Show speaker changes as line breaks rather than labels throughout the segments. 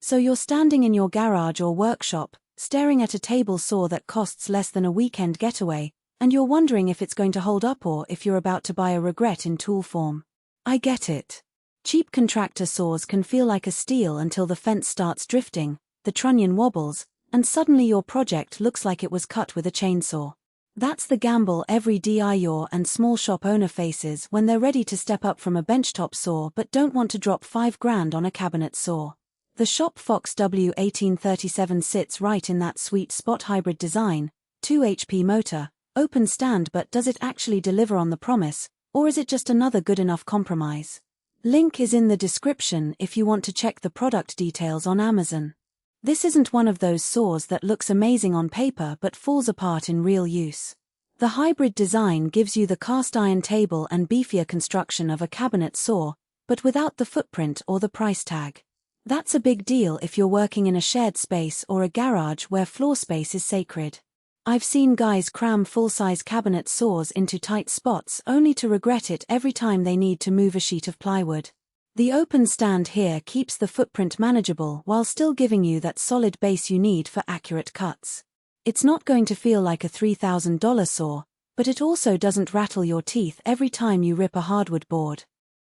So you're standing in your garage or workshop, staring at a table saw that costs less than a weekend getaway, and you're wondering if it's going to hold up or if you're about to buy a regret in tool form. I get it. Cheap contractor saws can feel like a steal until the fence starts drifting, the trunnion wobbles, and suddenly your project looks like it was cut with a chainsaw. That's the gamble every DIY and small shop owner faces when they're ready to step up from a benchtop saw but don't want to drop $5,000 on a cabinet saw. The Shop Fox W1837 sits right in that sweet spot. Hybrid design, 2 HP motor, open stand, but does it actually deliver on the promise, or is it just another good enough compromise? Link is in the description if you want to check the product details on Amazon. This isn't one of those saws that looks amazing on paper but falls apart in real use. The hybrid design gives you the cast iron table and beefier construction of a cabinet saw, but without the footprint or the price tag. That's a big deal if you're working in a shared space or a garage where floor space is sacred. I've seen guys cram full-size cabinet saws into tight spots only to regret it every time they need to move a sheet of plywood. The open stand here keeps the footprint manageable while still giving you that solid base you need for accurate cuts. It's not going to feel like a $3,000 saw, but it also doesn't rattle your teeth every time you rip a hardwood board.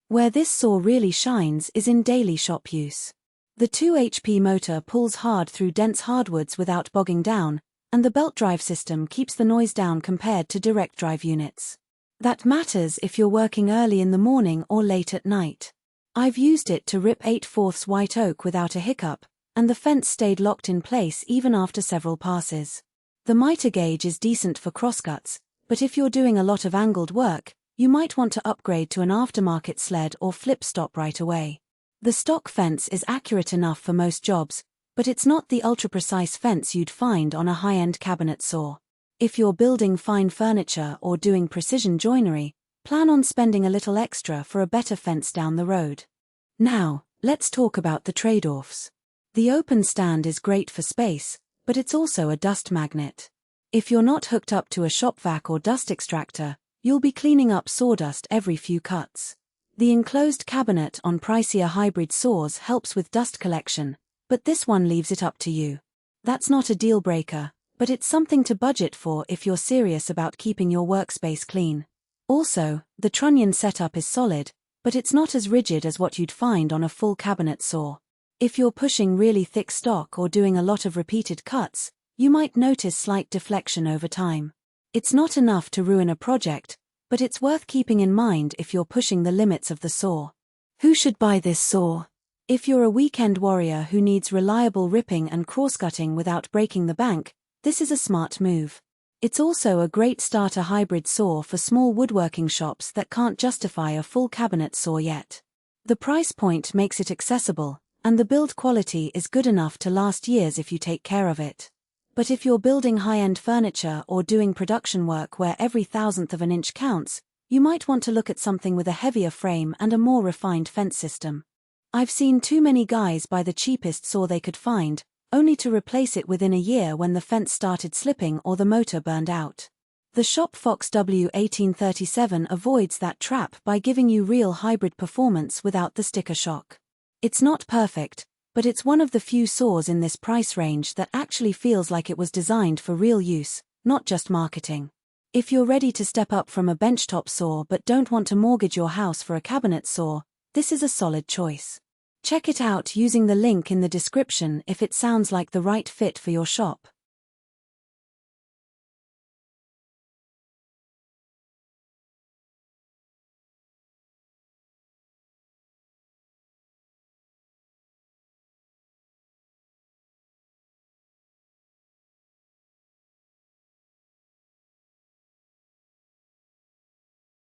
Where this saw really shines is in daily shop use. The 2 HP motor pulls hard through dense hardwoods without bogging down, and the belt drive system keeps the noise down compared to direct drive units. That matters if you're working early in the morning or late at night. I've used it to rip 8/4 white oak without a hiccup, and the fence stayed locked in place even after several passes. The miter gauge is decent for crosscuts, but if you're doing a lot of angled work, you might want to upgrade to an aftermarket sled or flip stop right away. The stock fence is accurate enough for most jobs, but it's not the ultra-precise fence you'd find on a high-end cabinet saw. If you're building fine furniture or doing precision joinery, plan on spending a little extra for a better fence down the road. Now, let's talk about the trade-offs. The open stand is great for space, but it's also a dust magnet. If you're not hooked up to a shop vac or dust extractor, you'll be cleaning up sawdust every few cuts. The enclosed cabinet on pricier hybrid saws helps with dust collection, but this one leaves it up to you. That's not a deal breaker, but it's something to budget for if you're serious about keeping your workspace clean. Also, the trunnion setup is solid, but it's not as rigid as what you'd find on a full cabinet saw. If you're pushing really thick stock or doing a lot of repeated cuts, you might notice slight deflection over time. It's not enough to ruin a project, but it's worth keeping in mind if you're pushing the limits of the saw. Who should buy this saw? If you're a weekend warrior who needs reliable ripping and crosscutting without breaking the bank, this is a smart move. It's also a great starter hybrid saw for small woodworking shops that can't justify a full cabinet saw yet. The price point makes it accessible, and the build quality is good enough to last years if you take care of it. But if you're building high-end furniture or doing production work where every thousandth of an inch counts, you might want to look at something with a heavier frame and a more refined fence system. I've seen too many guys buy the cheapest saw they could find, only to replace it within a year when the fence started slipping or the motor burned out. The Shop Fox W1837 avoids that trap by giving you real hybrid performance without the sticker shock. It's not perfect, but it's one of the few saws in this price range that actually feels like it was designed for real use, not just marketing. If you're ready to step up from a benchtop saw but don't want to mortgage your house for a cabinet saw, this is a solid choice. Check it out using the link in the description if it sounds like the right fit for your shop.